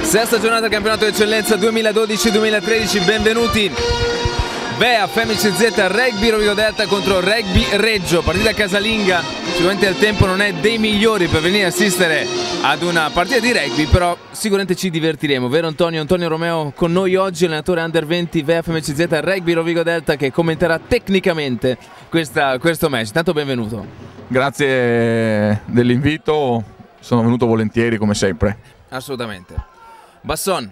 Sesta giornata del campionato d'eccellenza 2012-2013, benvenuti. VEA Femici Z Rugby Rovigo Delta contro Rugby Reggio, partita casalinga. Sicuramente il tempo non è dei migliori per venire a assistere ad una partita di rugby, però sicuramente ci divertiremo, vero Antonio? Antonio Romeo con noi oggi, allenatore Under 20 VEA Femici Z Rugby Rovigo Delta, che commenterà tecnicamente questo match. Intanto benvenuto. Grazie dell'invito, sono venuto volentieri come sempre. Assolutamente. Basson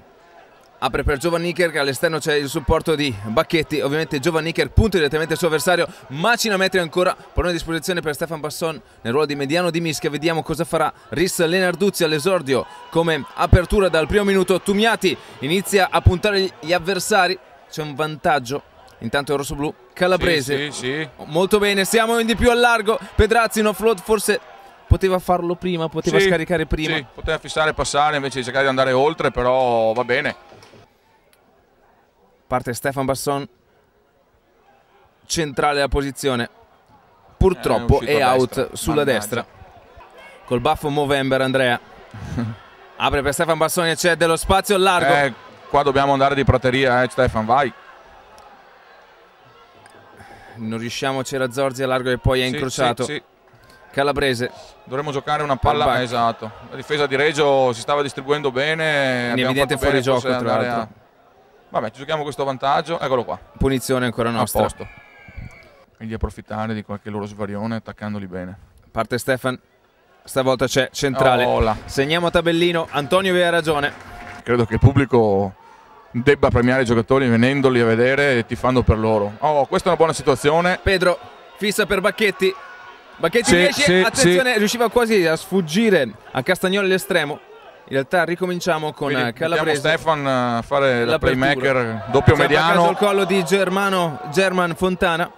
apre per Giovanniker, che all'esterno c'è il supporto di Bacchetti. Ovviamente Giovanniker punta direttamente il suo avversario, macina metri ancora, pallone a disposizione per Stefan Basson nel ruolo di mediano di mischia. Vediamo cosa farà Ris Lenarduzzi all'esordio come apertura dal primo minuto. Tumiati inizia a puntare gli avversari, c'è un vantaggio. Intanto il rosso-blu Calabrese, sì. Molto bene, siamo in di più al largo. Pedrazzi in offload, forse poteva farlo prima, poteva scaricare prima. Sì, poteva fissare e passare invece di cercare di andare oltre, però va bene. Parte Stefan Basson, centrale la posizione, purtroppo è out sulla destra. Col baffo Movember Andrea. Apre per Stefan Basson e c'è dello spazio largo. Qua dobbiamo andare di prateria, Stefan, vai. Non riusciamo, c'era Zorzi a largo e poi è incrociato. Sì. Calabrese. Dovremmo giocare una palla, esatto. La difesa di Reggio si stava distribuendo bene. In evidente fuori gioco, tra l'altro. Vabbè, ci giochiamo questo vantaggio, eccolo qua. Punizione ancora nostra. A posto. Quindi approfittare di qualche loro svarione attaccandoli bene. Parte Stefan, stavolta c'è centrale. Segniamo a tabellino, Antonio aveva ragione. Credo che il pubblico debba premiare i giocatori venendoli a vedere e tifando per loro. Questa è una buona situazione. Pedro fissa per Bacchetti. Bacchetti riesce, attenzione, riusciva quasi a sfuggire a Castagnoli all'estremo. In realtà ricominciamo con Calabrese. Stefan a fare la playmaker doppio mediano. Il collo di German Fontana.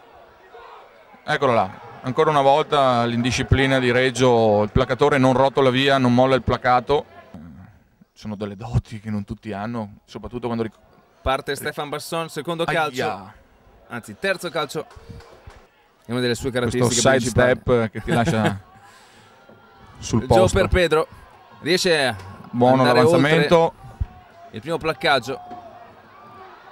Eccolo là, ancora una volta l'indisciplina di Reggio, il placatore non rotola via, non molla il placato. Sono delle doti che non tutti hanno, soprattutto quando... Parte Stefan Basson, secondo calcio, anzi terzo calcio. È una delle sue caratteristiche principali. Questo side step che ti lascia sul posto. Gio per Pedro, riesce buono l'avanzamento, il primo placcaggio.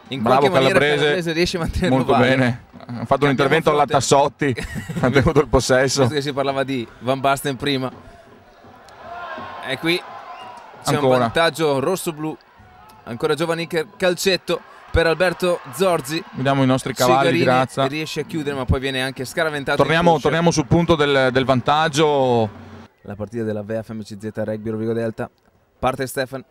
In bravo qualche maniera Calabrese riesce a mantenerlo molto bene. Ha fatto un intervento alla Tassotti, ha tenuto il possesso. Visto che si parlava di Van Basten prima. E qui c'è un vantaggio rosso-blu. Ancora Giovanniker, calcetto per Alberto Zorzi. Vediamo i nostri cavalli di razza. Riesce a chiudere, ma poi viene anche scaraventato. Torniamo sul punto del vantaggio. La partita della VEA Femici Z Rugby Rovigo Delta. Parte Stefan.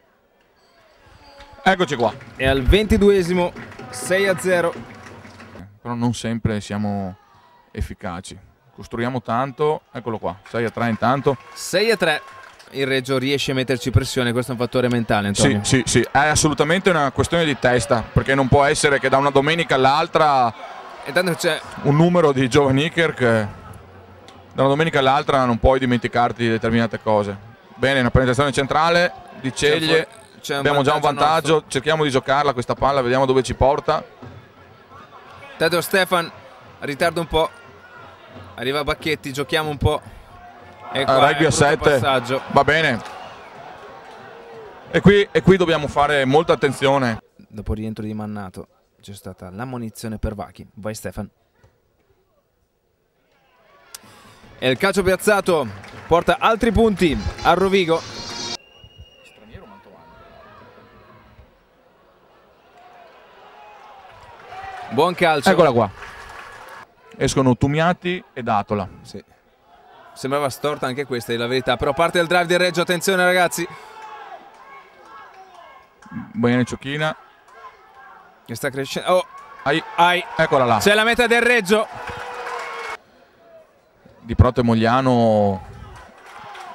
Eccoci qua. E al 22esimo 6-0. Però non sempre siamo efficaci. Costruiamo tanto. Eccolo qua. 6-3 intanto. 6-3. Il Reggio riesce a metterci pressione, questo è un fattore mentale, Antonio. Sì, è assolutamente una questione di testa, perché non può essere che da una domenica all'altra c'è un numero di Giovanniker che da una domenica all'altra non puoi dimenticarti di determinate cose. Bene, una penetrazione centrale di Ceglie, abbiamo già un vantaggio, nostro. Cerchiamo di giocarla questa palla, vediamo dove ci porta. Tadeo Stefan ritarda un po', arriva Bacchetti, giochiamo un po'. E qua rugby a 7 va bene, e qui dobbiamo fare molta attenzione. Dopo il rientro di Mannato c'è stata l'ammonizione per Vachi. Vai Stefan. E il calcio piazzato porta altri punti a Rovigo. Buon calcio. Eccola qua, escono Tumiati e Datola. Sì. Sembrava storta anche questa, è la verità. Però parte il drive di Reggio, attenzione ragazzi. Bene Ciocchina. Che sta crescendo. Eccola là. C'è la meta del Reggio. Di Proto e Mogliano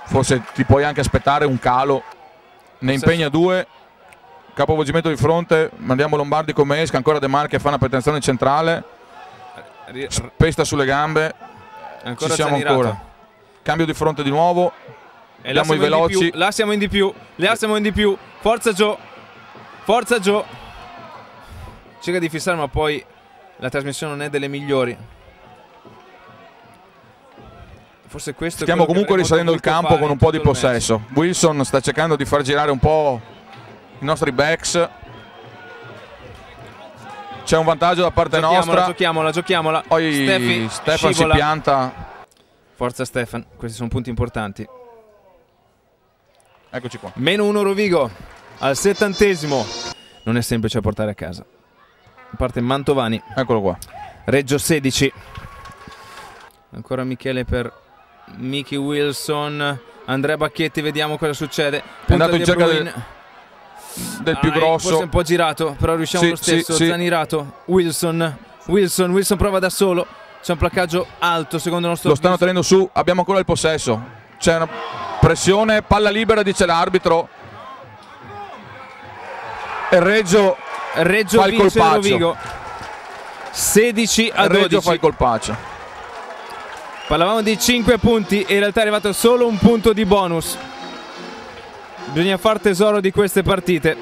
forse ti puoi anche aspettare un calo. Ne impegna due. Capovolgimento di fronte. Mandiamo Lombardi come esca. Ancora De Marchi fa una penetrazione centrale. Pesta sulle gambe. Ancora ci siamo ancora. Cambio di fronte di nuovo. E là siamo i veloci. Là siamo in di più. Là siamo in di più. Forza Gio. Forza Gio. Cerca di fissare, ma poi la trasmissione non è delle migliori. Forse questo stiamo comunque risalendo il campo con un po' di possesso. Wilson sta cercando di far girare un po' nostri backs. C'è un vantaggio da parte nostra. Giochiamola. Poi Stefan si pianta. Forza Stefan, questi sono punti importanti. Eccoci qua. -1 Rovigo al 70°. Non è semplice a portare a casa. Parte Mantovani. Eccolo qua. Reggio 16. Ancora Michele per Mickey Wilson. Andrea Bacchetti, vediamo cosa succede. È andato in cerca del più grosso. Forse un po' girato, però riusciamo lo stesso. Zanirato. Wilson prova da solo. C'è un placcaggio alto secondo il nostro. Lo stanno tenendo su, abbiamo ancora il possesso. C'è una pressione, palla libera, dice l'arbitro. E Reggio fa il colpaccio. 16-12. Reggio fa il colpaccio. Parlavamo di 5 punti e in realtà è arrivato solo un punto di bonus. Bisogna far tesoro di queste partite.